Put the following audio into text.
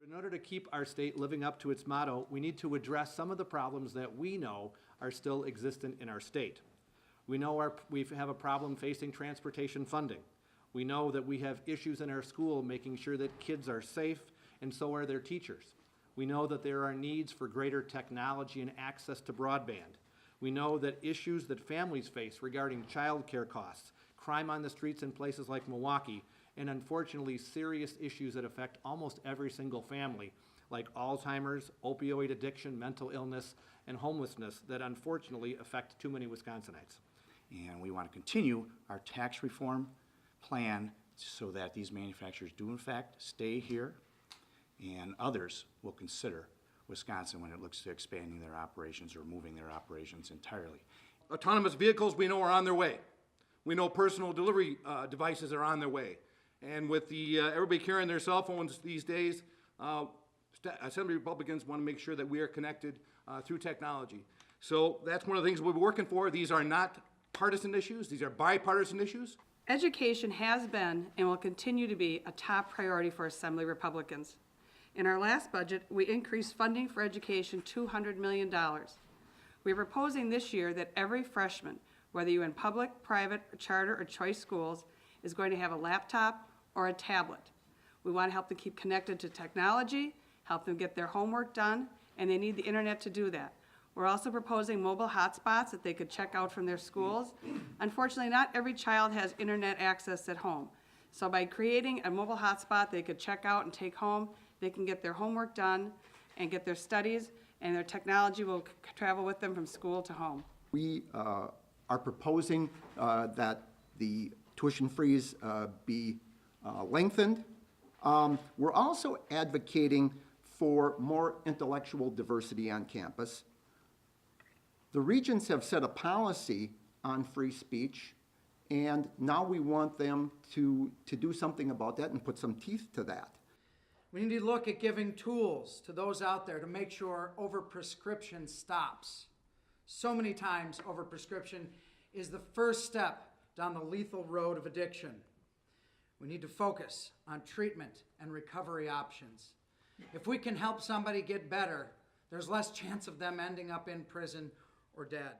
In order to keep our state living up to its motto, we need to address some of the problems that we know are still existent in our state. We know we have a problem facing transportation funding. We know that we have issues in our school making sure that kids are safe, and so are their teachers. We know that there are needs for greater technology and access to broadband. We know that issues that families face regarding child care costs, crime on the streets in places like Milwaukee, and unfortunately serious issues that affect almost every single family, like Alzheimer's, opioid addiction, mental illness, and homelessness that unfortunately affect too many Wisconsinites. And we want to continue our tax reform plan so that these manufacturers do in fact stay here, and others will consider Wisconsin when it looks to expanding their operations or moving their operations entirely. Autonomous vehicles we know are on their way. We know personal delivery devices are on their way. And with everybody carrying their cell phones these days, Assembly Republicans want to make sure that we are connected through technology. So that's one of the things we'll be working for. These are not partisan issues. These are bipartisan issues. Education has been and will continue to be a top priority for Assembly Republicans. In our last budget, we increased funding for education $200 million. We are proposing this year that every freshman, whether you're in public, private, charter, or choice schools, is going to have a laptop or a tablet. We want to help them keep connected to technology, help them get their homework done, and they need the internet to do that. We're also proposing mobile hotspots that they could check out from their schools. Unfortunately, not every child has internet access at home. So by creating a mobile hotspot they could check out and take home, they can get their homework done and get their studies, and their technology will travel with them from school to home. We are proposing that the tuition freeze be lengthened. We're also advocating for more intellectual diversity on campus. The regents have set a policy on free speech, and now we want them to do something about that and put some teeth to that. We need to look at giving tools to those out there to make sure overprescription stops. So many times overprescription is the first step down the lethal road of addiction. We need to focus on treatment and recovery options. If we can help somebody get better, there's less chance of them ending up in prison or dead.